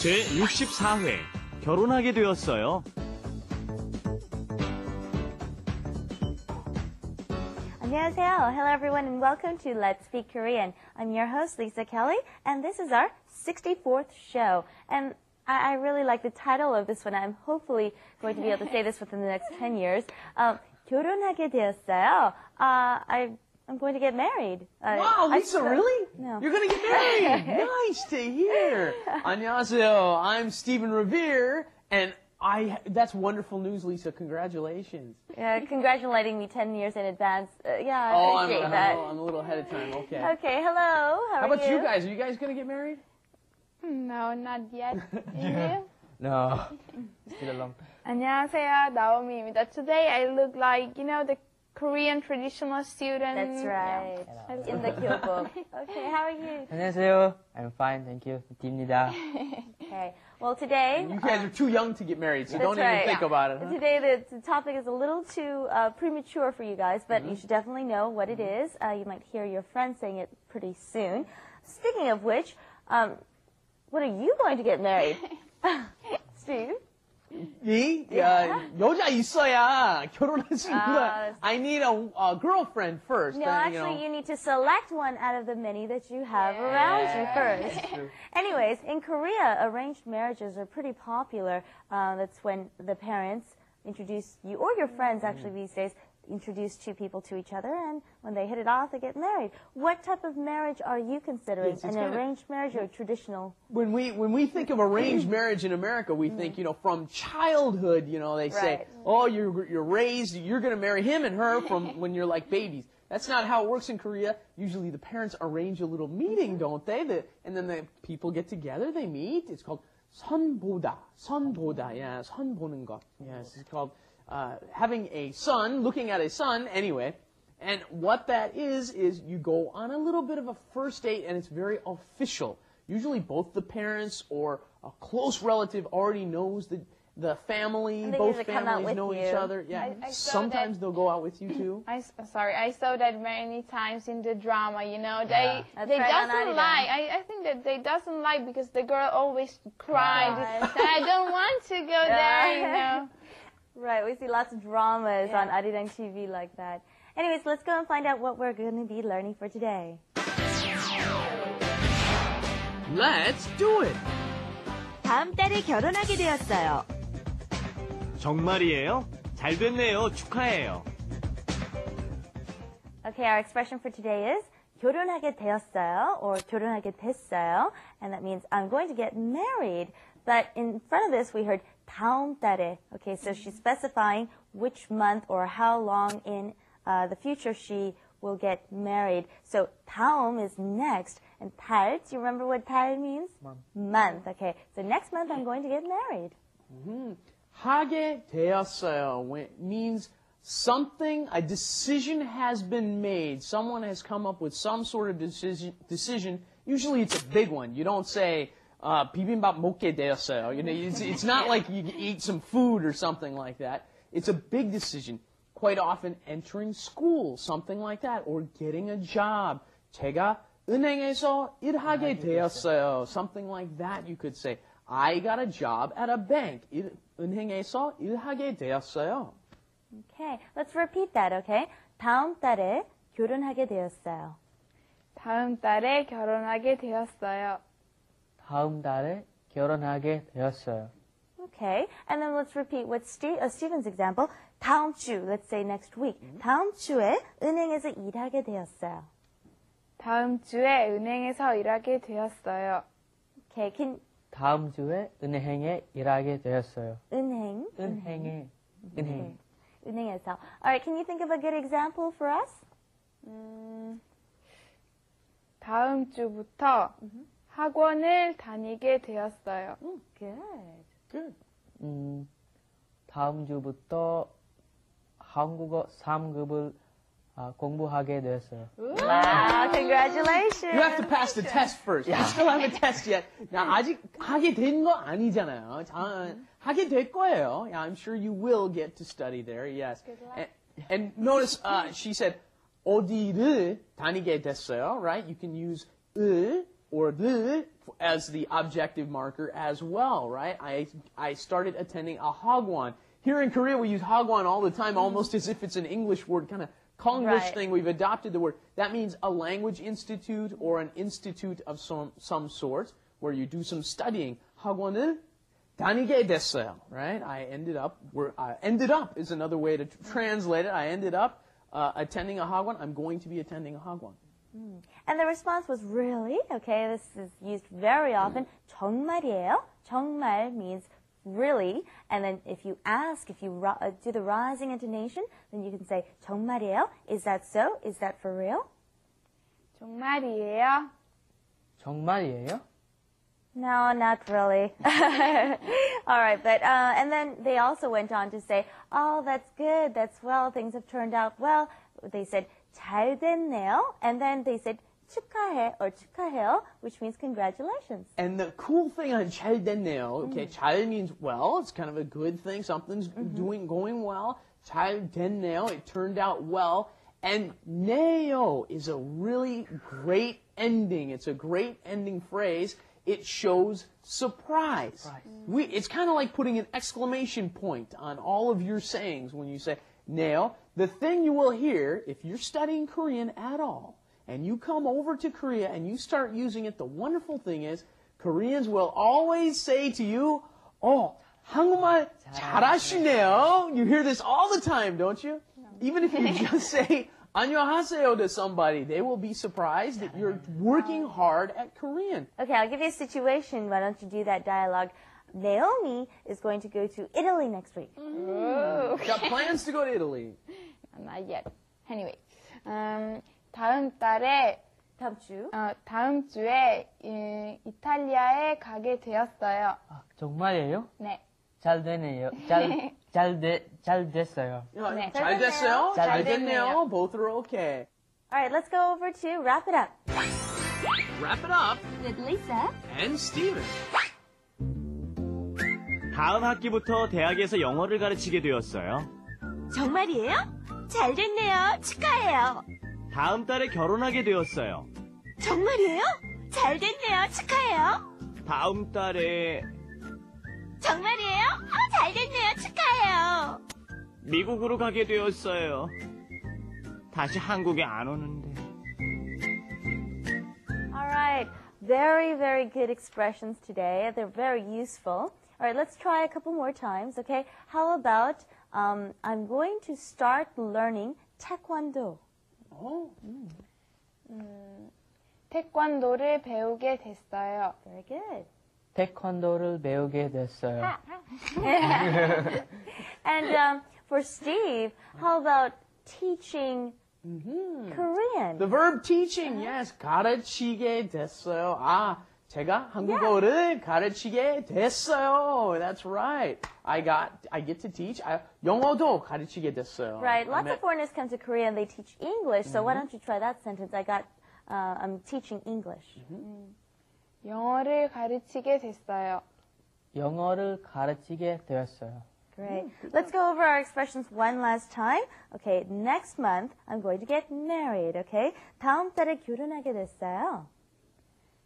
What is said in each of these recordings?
제64회 결혼하게 되었어요. 안녕하세요. Hello everyone and welcome to Let's Speak Korean. I'm your host Lisa Kelly and this is our 64th show. And I really like the title of this one. I'm hopefully going to be able to say this within the next 10 years. 결혼하게 되었어요. I'm going to get married. Wow, Lisa, really? No. You're going to get married. Nice to hear. 안녕하세요. I'm Stephen Revere, and that's wonderful news, Lisa. Congratulations. Yeah, congratulating me 10 years in advance. Yeah, I appreciate that. I'm a little ahead of time. Okay. Okay, hello. How about you guys? Are you guys going to get married? No, not yet. You? No, still alone. 안녕하세요, 나오미입니다. Today I look like, the Korean traditional student. That's right. Yeah. In the 교복. Okay, how are you? 안녕하세요. I'm fine, thank you. 디입니다. Okay. Well, today... You guys are too young to get married, so don't right. even think about it. Huh? Today the topic is a little too premature for you guys, but you should definitely know what it is. You might hear your friends saying it pretty soon. Speaking of which, when are you going to get married? Steve? Me? 여자 있어야 결혼할 수 있는. I need a girlfriend first. No, actually, you need to select one out of the many that you have around you first. Anyways, in Korea, arranged marriages are pretty popular. That's when the parents introduce you, or your friends actually these days, introduce two people to each other, and when they hit it off, they get married. What type of marriage are you considering? An arranged marriage or traditional? When we think of arranged marriage in America, we think, from childhood, they say, oh, you're raised, you're going to marry him and her from when you're like babies. That's not how it works in Korea. Usually the parents arrange a little meeting, don't they? And then the people get together, they meet. It's called 선보다. Yeah, 선 보는 것. Yes, it's called having a son, looking at a son, anyway. And what that is you go on a little bit of a first date, and it's very official. Usually both the parents or a close relative already knows the family, both families know each other. Yeah, sometimes they'll go out with you too. I saw that many times in the drama, They doesn't like. I think that they doesn't like because the girl always cried. I don't want to go there, Right, we see lots of dramas on Arirang TV like that. Anyways, let's go and find out what we're going to be learning for today. Let's do it! 다음 달에 결혼하게 되었어요. 정말이에요? 잘 됐네요. 축하해요. Okay, our expression for today is 결혼하게 되었어요 or 결혼하게 됐어요. And that means I'm going to get married. But in front of this, we heard 다음 달에. Okay, so she's specifying which month or how long in the future she will get married. So 다음 is next. And 달, do you remember what 달 means? Month. Okay, so next month I'm going to get married. 하게 되었어요 means something, a decision has been made. Someone has come up with some sort of decision. Usually it's a big one. You don't say, 비빔밥 먹게 되었어요. It's not like you eat some food or something like that. It's a big decision. Quite often entering school, something like that, or getting a job. 제가 은행에서 일하게 되었어요. Something like that you could say. I got a job at a bank. 은행에서 일하게 되었어요. Okay, let's repeat that, okay? 다음 달에 결혼하게 되었어요. 다음 달에 결혼하게 되었어요. 다음 달에 결혼하게 되었어요. Okay, and then let's repeat what Stephen's example. 다음 주, let's say next week. 다음 주에 은행에서 일하게 되었어요. 다음 주에 은행에서 일하게 되었어요. Okay, 다음 주에 은행에 일하게 되었어요. 은행. 은행. 은행에서. Alright, can you think of a good example for us? 다음 주부터 학원을 다니게 되었어요. Good. 다음 주부터 한국어 3급을 공부하게 되었어요. Wow, congratulations. You have to pass the test first. You still haven't tested yet. Now, 아직 하게 된 거 아니잖아요. 하게 될 거예요. I'm sure you will get to study there. Yes. And notice she said 어디를 다니게 됐어요. Right? You can use 을 or 를 as the objective marker as well, right? I started attending a hagwon. Here in Korea, we use hagwon all the time, almost as if it's an English word, kind of Konglish Right. thing. We've adopted the word. That means a language institute or an institute of some sort where you do some studying. 학원을 다니게 됐어요, right? I ended up is another way to translate it. I ended up attending a hagwon. I'm going to be attending a hagwon. And the response was really, okay, this is used very often. 정말이에요. 정말 means really. And then if you do the rising intonation, then you can say 정말이에요. Is that so? Is that for real? 정말이에요? 정말이에요? No, not really. All right, but and then they also went on to say, oh, that's good, that's well, things have turned out well. They said 잘 됐네요, and then they said 축하해 or 축하해요, which means congratulations. And the cool thing on 잘 됐네요, okay, 잘 means well, it's kind of a good thing, something's going well. 잘 됐네요, it turned out well. And 네요 is a really great ending. It's a great ending phrase. It shows surprise. It's kind of like putting an exclamation point on all of your sayings when you say 네요. The thing you will hear if you're studying Korean at all, and you come over to Korea and you start using it, the wonderful thing is Koreans will always say to you, oh, 한국말 잘하시네요. You hear this all the time, don't you? Even if you just say 안녕하세요 to somebody, they will be surprised that you're working hard at Korean. Okay, I'll give you a situation. Why don't you do that dialogue? Naomi is going to go to Italy next week. Got plans to go to Italy. Not yet. Anyway, 다음 달에 다음 주에 이탈리아에 가게 되었어요. 아, 정말이에요? 네. 잘 되네요. 잘 됐어요. 네. 잘 됐어요? 잘 잘 됐네요. 됐네요. Both are okay. All right, let's go over to wrap it up. Wrap it up. With Lisa. And Steven. 다음 학기부터 대학에서 영어를 가르치게 되었어요. 정말이에요? 잘 됐네요. 축하해요. 다음 달에 결혼하게 되었어요. 정말이에요? 잘 됐네요. 축하해요. 다음 달에 정말이에요? 잘 됐네요. 축하해요. 미국으로 가게 되었어요. 다시 한국에 안 오는데. All right, very, very good expressions today. They're very useful. All right, let's try a couple more times, okay? How about I'm going to start learning Taekwondo. Oh. 태권도를 배우게 됐어요. Very good. 태권도를 배우게 됐어요. And for Steve, how about teaching Korean? The verb teaching, yes. 가르치게 됐어요. 아, 제가 한국어를 가르치게 됐어요. That's right. I get to teach. 영어도 가르치게 됐어요. Right, lots of foreigners come to Korea and they teach English, so why don't you try that sentence? I'm teaching English. 영어를 가르치게 됐어요. 영어를 가르치게 되었어요. Great. Let's go over our expressions one last time. Okay, next month I'm going to get married, okay? 다음 달에 결혼하게 됐어요.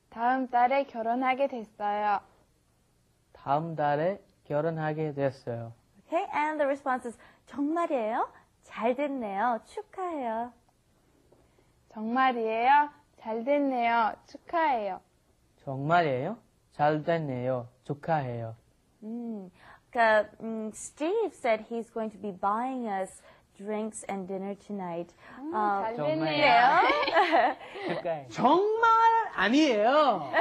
다음 달에 결혼하게 됐어요. 다음 달에 결혼하게 됐어요. Okay, and the response is 정말이에요? 잘 됐네요. 축하해요. 정말이에요? 잘 됐네요. 축하해요. 정말이에요? 잘 됐네요. 축하해요. Steve said he's going to be buying us drinks and dinner tonight. 잘 정말이에요? 됐네요. 축하해요. 정말 아니에요.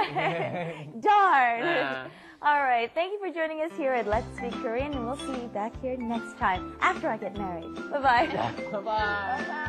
Darn! All right, thank you for joining us here at Let's Speak Korean, and we'll see you back here next time after I get married. Bye-bye. Bye-bye.